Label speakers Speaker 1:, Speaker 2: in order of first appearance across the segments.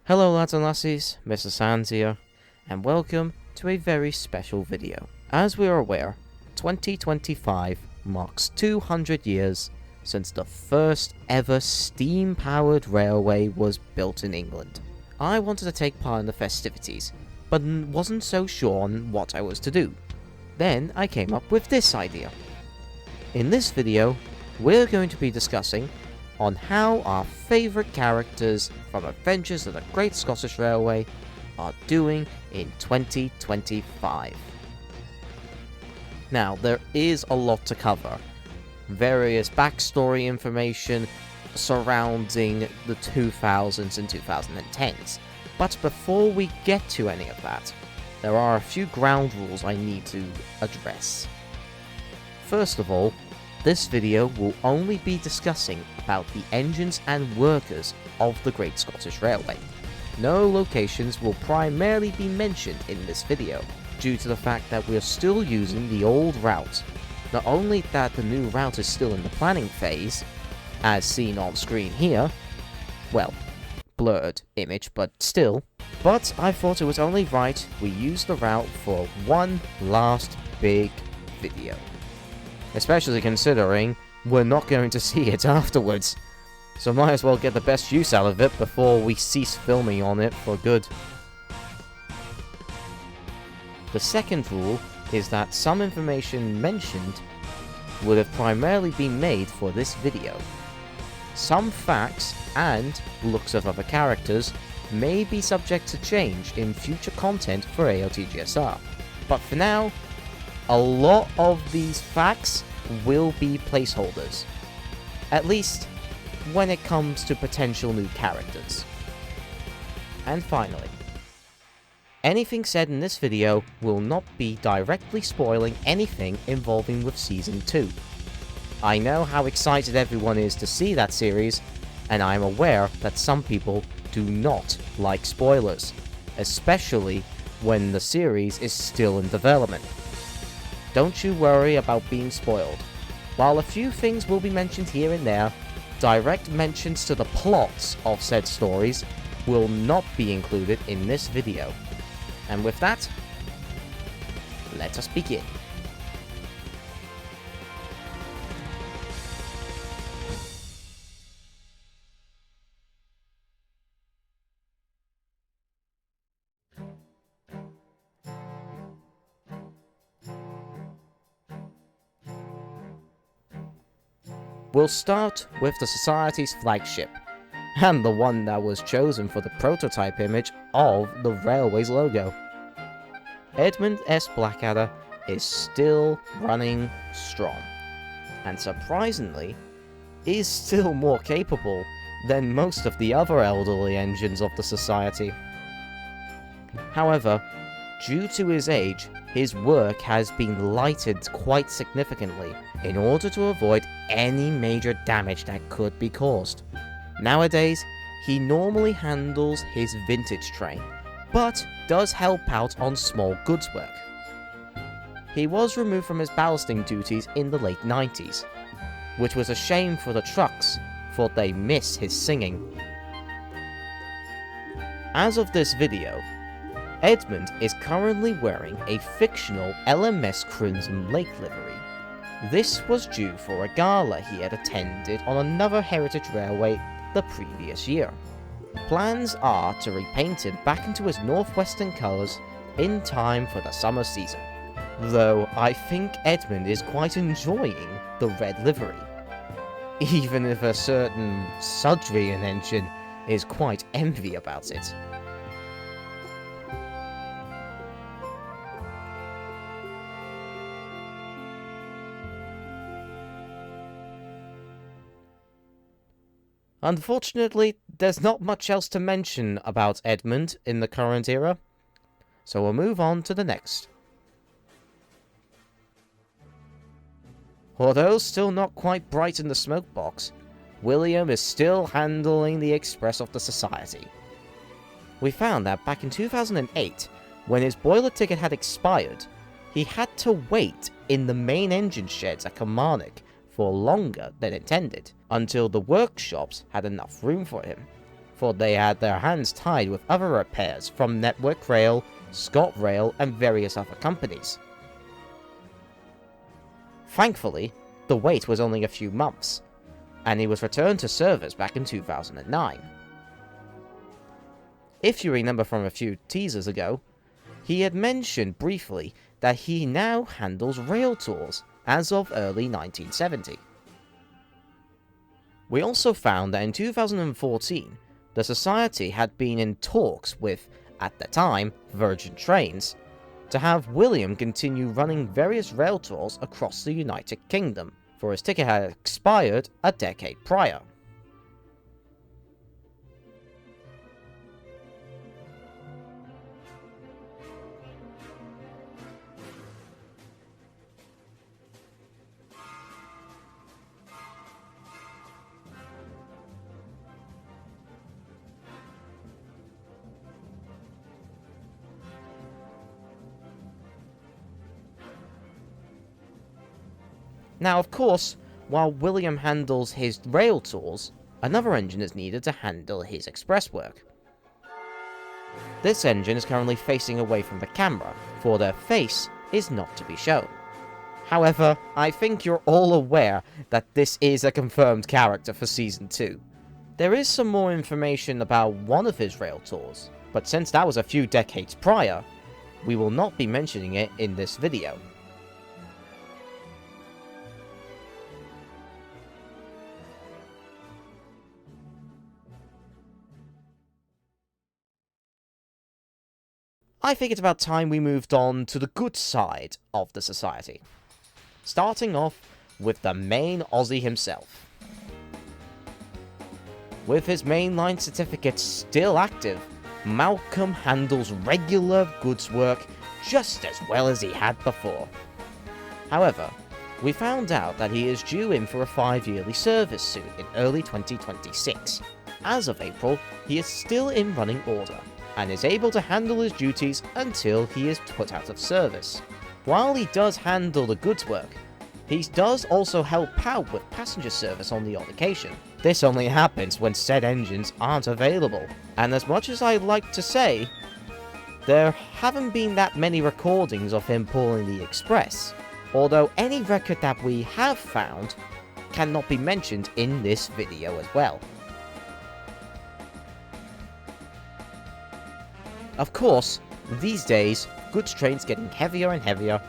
Speaker 1: Hello lads and lassies, Mr. Sands here, and welcome to a very special video. As we are aware, 2025 marks 200 years since the first ever steam-powered railway was built in England. I wanted to take part in the festivities, but wasn't so sure on what I was to do. Then I came up with this idea. In this video, we're going to be discussing on how our favourite characters from Adventures of the Great Scottish Railway are doing in 2025. Now, there is a lot to cover. Various backstory information surrounding the 2000s and 2010s. But before we get to any of that, there are a few ground rules I need to address. First of all, this video will only be discussing about the engines and workers of the Great Scottish Railway. No locations will primarily be mentioned in this video, due to the fact that we are still using the old route. Not only that the new route is still in the planning phase, as seen on screen here, well, blurred image, but still, but I thought it was only right we use the route for one last big video. Especially considering we're not going to see it afterwards, so might as well get the best use out of it before we cease filming on it for good. The second rule is that some information mentioned would have primarily been made for this video. Some facts and looks of other characters may be subject to change in future content for AOTGSR, but for now, a lot of these facts will be placeholders, at least when it comes to potential new characters. And finally, anything said in this video will not be directly spoiling anything involving with Season 2. I know how excited everyone is to see that series, and I am aware that some people do not like spoilers, especially when the series is still in development. Don't you worry about being spoiled. While a few things will be mentioned here and there, direct mentions to the plots of said stories will not be included in this video. And with that, let us begin. We'll start with the Society's flagship, and the one that was chosen for the prototype image of the railway's logo. Edmund S. Blackadder is still running strong, and surprisingly, is still more capable than most of the other elderly engines of the Society. However, due to his age, his work has been lightened quite significantly in order to avoid any major damage that could be caused. Nowadays, he normally handles his vintage train, but does help out on small goods work. He was removed from his ballasting duties in the late 90s, which was a shame for the trucks, for they miss his singing. As of this video, Edmund is currently wearing a fictional LMS Crimson Lake livery. This was due for a gala he had attended on another heritage railway the previous year. Plans are to repaint him back into his northwestern colours in time for the summer season, though I think Edmund is quite enjoying the red livery, even if a certain Sudrian engine is quite envy about it. Unfortunately, there's not much else to mention about Edmund in the current era, so we'll move on to the next. Although still not quite bright in the smoke box, William is still handling the Express of the Society. We found that back in 2008, when his boiler ticket had expired, he had to wait in the main engine sheds at for longer than intended, until the workshops had enough room for him. for they had their hands tied with other repairs from Network Rail, ScotRail, and various other companies. Thankfully, the wait was only a few months, and he was returned to service back in 2009. If you remember from a few teasers ago, he had mentioned briefly that he now handles rail tours as of early 1970. We also found that in 2014, the Society had been in talks with, at the time, Virgin Trains, to have William continue running various rail tours across the United Kingdom, for his ticket had expired a decade prior. Now, of course, while William handles his rail tours, another engine is needed to handle his express work. This engine is currently facing away from the camera, for their face is not to be shown. However, I think you're all aware that this is a confirmed character for Season 2. There is some more information about one of his rail tours, but since that was a few decades prior, we will not be mentioning it in this video. I think it's about time we moved on to the good side of the Society. Starting off with the main Aussie himself. With his mainline certificate still active, Malcolm handles regular goods work just as well as he had before. However, we found out that he is due in for a 5-yearly service soon in early 2026. As of April, he is still in running order, and is able to handle his duties until he is put out of service. While he does handle the goods work, he does also help out with passenger service on the odd occasion. This only happens when said engines aren't available, and as much as I'd like to say, there haven't been that many recordings of him pulling the express, although any record that we have found cannot be mentioned in this video as well. Of course, these days, goods trains getting heavier and heavier,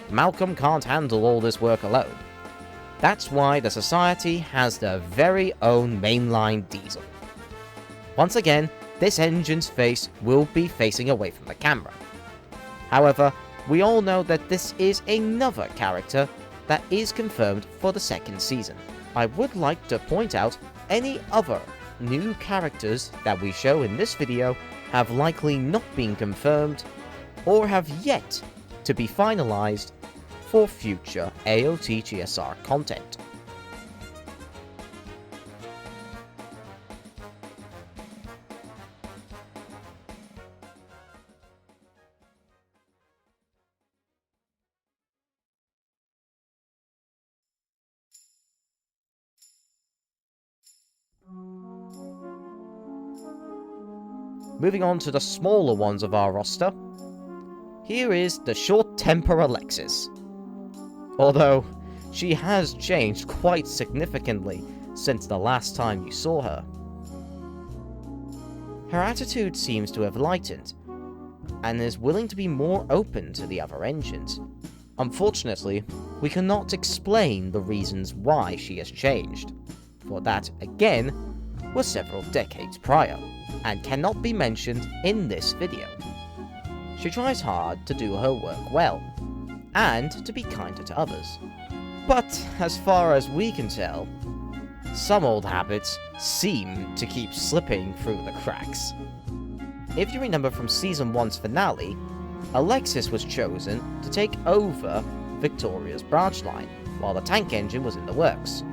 Speaker 1: Malcolm can't handle all this work alone. That's why the Society has their very own mainline diesel. Once again, this engine's face will be facing away from the camera. However, we all know that this is another character that is confirmed for the second season. I would like to point out any other new characters that we show in this video have likely not been confirmed or have yet to be finalized for future AOT GSR content. Moving on to the smaller ones of our roster, here is the short-temper Alexis. Although, she has changed quite significantly since the last time you saw her. Her attitude seems to have lightened, and is willing to be more open to the other engines. Unfortunately, we cannot explain the reasons why she has changed, for that, again, was several decades prior, and cannot be mentioned in this video. She tries hard to do her work well, and to be kinder to others. But, as far as we can tell, some old habits seem to keep slipping through the cracks. If you remember from Season 1's finale, Alexis was chosen to take over Victoria's branch line, while the tank engine was in the works.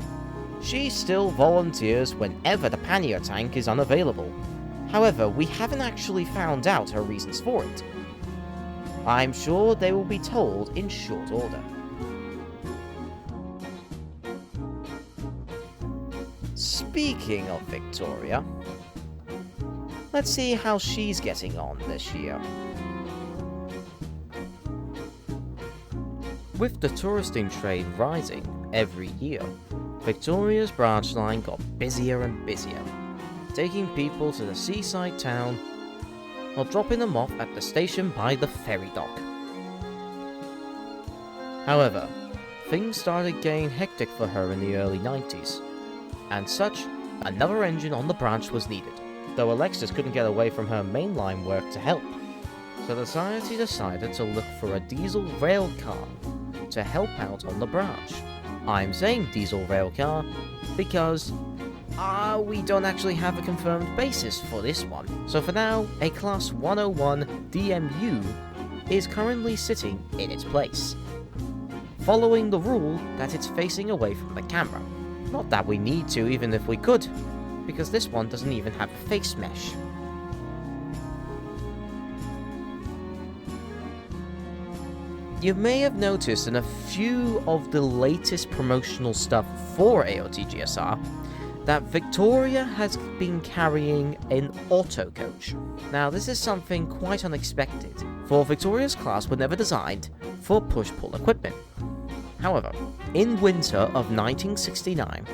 Speaker 1: She still volunteers whenever the pannier tank is unavailable. However, we haven't actually found out her reasons for it. I'm sure they will be told in short order. Speaking of Victoria, Let's see how she's getting on this year. With the touristing trade rising every year, Victoria's branch line got busier and busier, taking people to the seaside town or dropping them off at the station by the ferry dock. However, things started getting hectic for her in the early 90s, and such, another engine on the branch was needed, though Alexis couldn't get away from her mainline work to help. So the society decided to look for a diesel rail car to help out on the branch. I'm saying diesel rail car because we don't actually have a confirmed basis for this one. So for now, a Class 101 DMU is currently sitting in its place, following the rule that it's facing away from the camera. Not that we need to, even if we could, because this one doesn't even have a face mesh. You may have noticed in a few of the latest promotional stuff for AOT GSR that Victoria has been carrying an auto coach. Now this is something quite unexpected, for Victoria's class were never designed for push-pull equipment. However, in winter of 1969,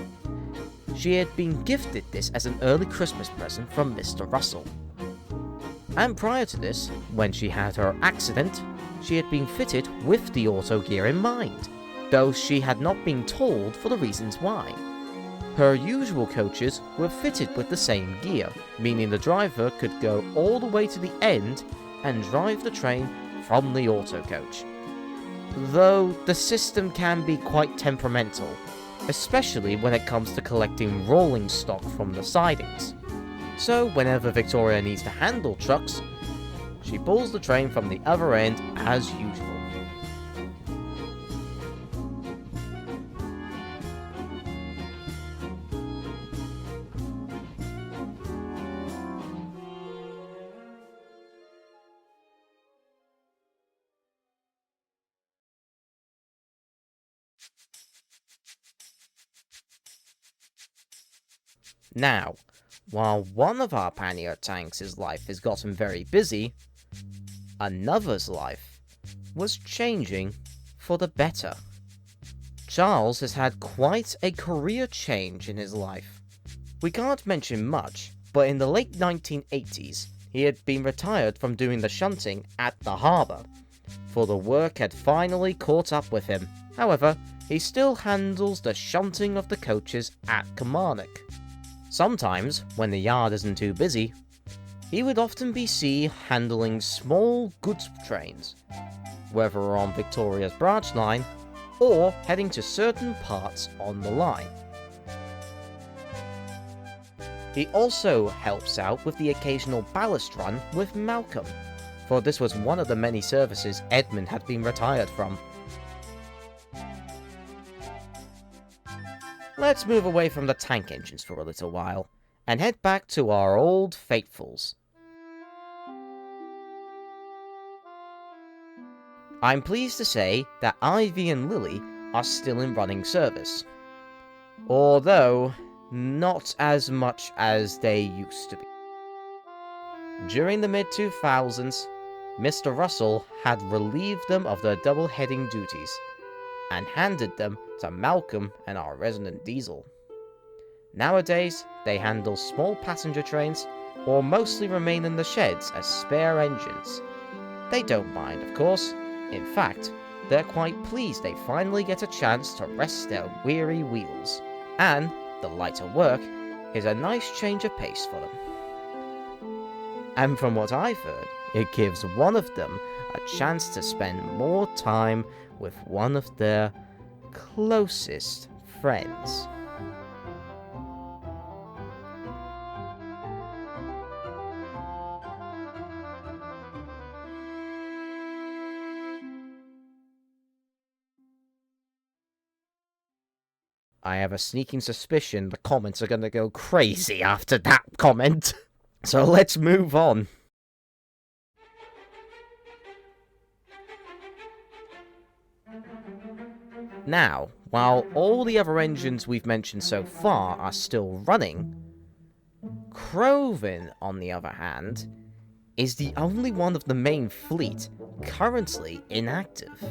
Speaker 1: she had been gifted this as an early Christmas present from Mr. Russell. And prior to this, when she had her accident, she had been fitted with the auto gear in mind, though she had not been told for the reasons why. Her usual coaches were fitted with the same gear, meaning the driver could go all the way to the end and drive the train from the auto coach. Though the system can be quite temperamental, especially when it comes to collecting rolling stock from the sidings. So whenever Victoria needs to handle trucks, she pulls the train from the other end as usual. Now, while one of our pannier tanks' life has gotten very busy, another's life was changing for the better. Charles has had quite a career change in his life. We can't mention much, but in the late 1980s, he had been retired from doing the shunting at the harbour, for the work had finally caught up with him. However, he still handles the shunting of the coaches at Kilmarnock. Sometimes, when the yard isn't too busy, he would often be seen handling small goods trains, whether on Victoria's branch line or heading to certain parts on the line. He also helps out with the occasional ballast run with Malcolm, for this was one of the many services Edmund had been retired from. Let's move away from the tank engines for a little while, and head back to our old faithfuls. I'm pleased to say that Ivy and Lily are still in running service, although not as much as they used to be. During the mid-2000s, Mr. Russell had relieved them of their double-heading duties, and handed them to Malcolm and our resident Diesel. Nowadays, they handle small passenger trains, or mostly remain in the sheds as spare engines. They don't mind, of course. In fact, they're quite pleased they finally get a chance to rest their weary wheels, and the lighter work is a nice change of pace for them. And from what I've heard, it gives one of them a chance to spend more time with one of their closest friends. I have a sneaking suspicion the comments are going to go crazy after that comment. So let's move on. Now, while all the other engines we've mentioned so far are still running, Croven, on the other hand, is the only one of the main fleet currently inactive.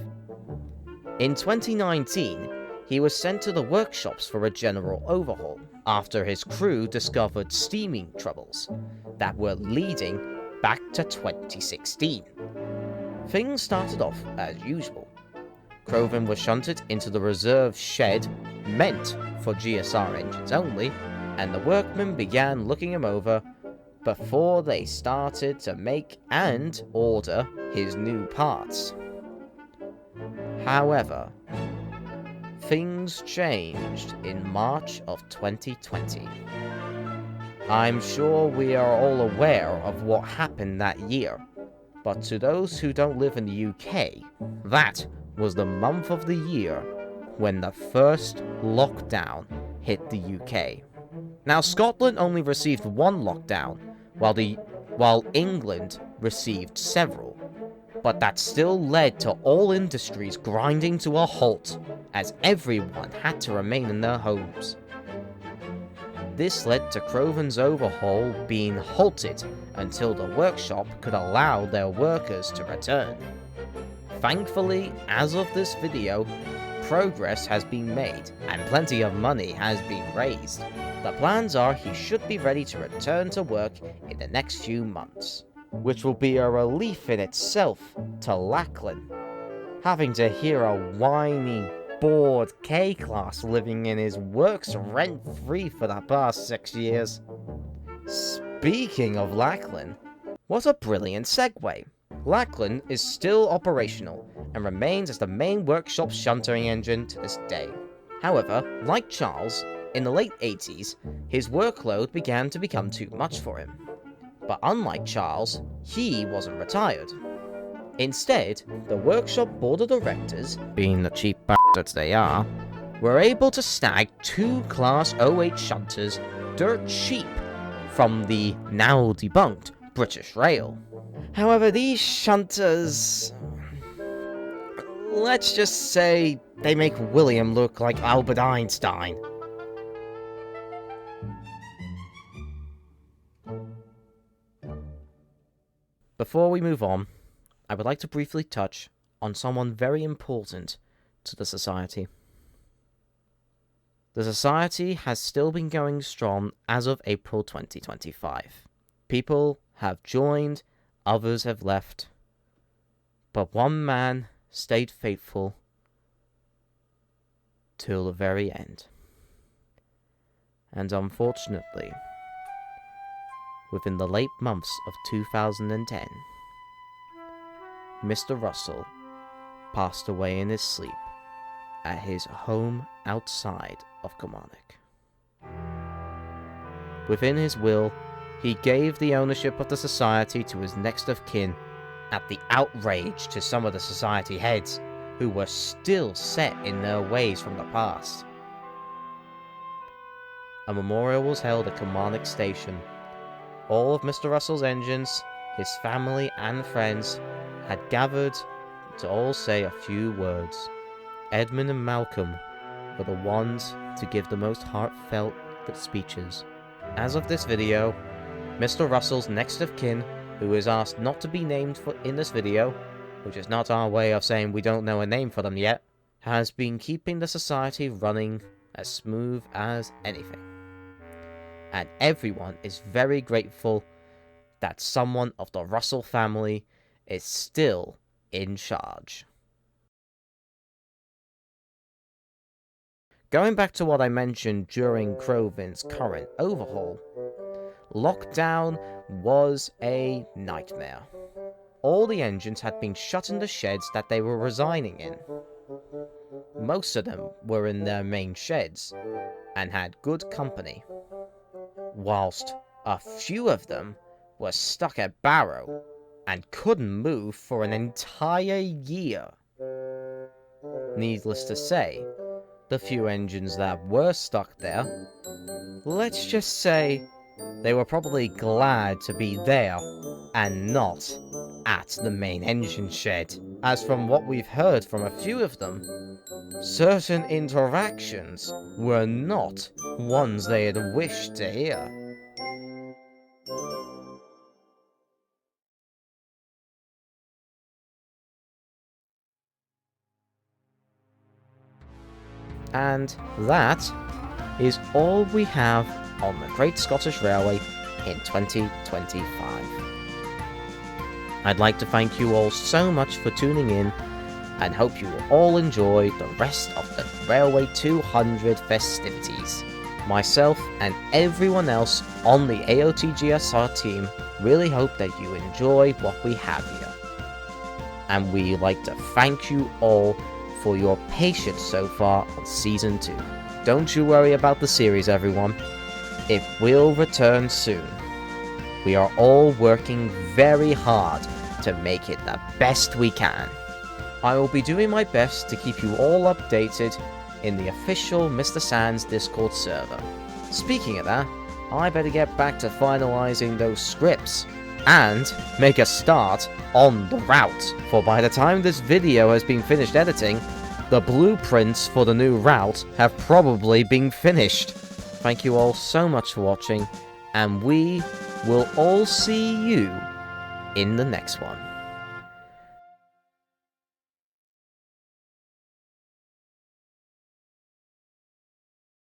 Speaker 1: In 2019, he was sent to the workshops for a general overhaul, after his crew discovered steaming troubles that were leading back to 2016. Things started off as usual. Croven was shunted into the reserve shed meant for GSR engines only, and the workmen began looking him over before they started to make and order his new parts. However, things changed in March of 2020. I'm sure we are all aware of what happened that year, but to those who don't live in the UK, that was the month of the year when the first lockdown hit the UK. Now, Scotland only received one lockdown, while England received several, but that still led to all industries grinding to a halt, as everyone had to remain in their homes. This led to Croven's overhaul being halted until the workshop could allow their workers to return. Thankfully, as of this video, progress has been made and plenty of money has been raised. The plans are he should be ready to return to work in the next few months, which will be a relief in itself to Lachlan, having to hear a whiny, bored K-Class living in his works rent-free for the past 6 years. Speaking of Lachlan, what a brilliant segue. Lachlan is still operational and remains as the main workshop shunting engine to this day. However, like Charles, in the late 80s, his workload began to become too much for him. But unlike Charles, he wasn't retired. Instead, the workshop board of directors, being the cheap bastards they are, were able to snag 2 Class 08 shunters dirt cheap from the now debunked British Rail. However, these shunters, let's just say they make William look like Albert Einstein. Before we move on, I would like to briefly touch on someone very important to the Society. The Society has still been going strong as of April 2025. People have joined, others have left, but one man stayed faithful till the very end. And unfortunately, within the late months of 2010, Mr. Russell passed away in his sleep at his home outside of Kilmarnock. Within his will, he gave the ownership of the Society to his next of kin, at the outrage to some of the Society heads, who were still set in their ways from the past. A memorial was held at Kilmarnock Station. All of Mr. Russell's engines, his family and friends, had gathered to all say a few words. Edmund and Malcolm were the ones to give the most heartfelt speeches. As of this video, Mr. Russell's next of kin, who is asked not to be named in this video, which is not our way of saying we don't know a name for them yet, has been keeping the Society running as smooth as anything. And everyone is very grateful that someone of the Russell family is still in charge. Going back to what I mentioned during Croven's current overhaul, lockdown was a nightmare. All the engines had been shut in the sheds that they were residing in. Most of them were in their main sheds, and had good company, whilst a few of them were stuck at Barrow, and couldn't move for an entire year. Needless to say, the few engines that were stuck there, let's just say they were probably glad to be there and not at the main engine shed, as from what we've heard from a few of them, certain interactions were not ones they had wished to hear. And that is all we have on the Great Scottish Railway in 2025. I'd like to thank you all so much for tuning in, and hope you will all enjoy the rest of the Railway 200 festivities. Myself and everyone else on the AOT GSR team really hope that you enjoy what we have here. And we like to thank you all for your patience so far on Season 2. Don't you worry about the series, everyone. It will return soon. We are all working very hard to make it the best we can. I will be doing my best to keep you all updated in the official Mr. Sands Discord server. Speaking of that, I better get back to finalizing those scripts and make a start on the route, for by the time this video has been finished editing, the blueprints for the new route have probably been finished. Thank you all so much for watching, and we will all see you in the next one.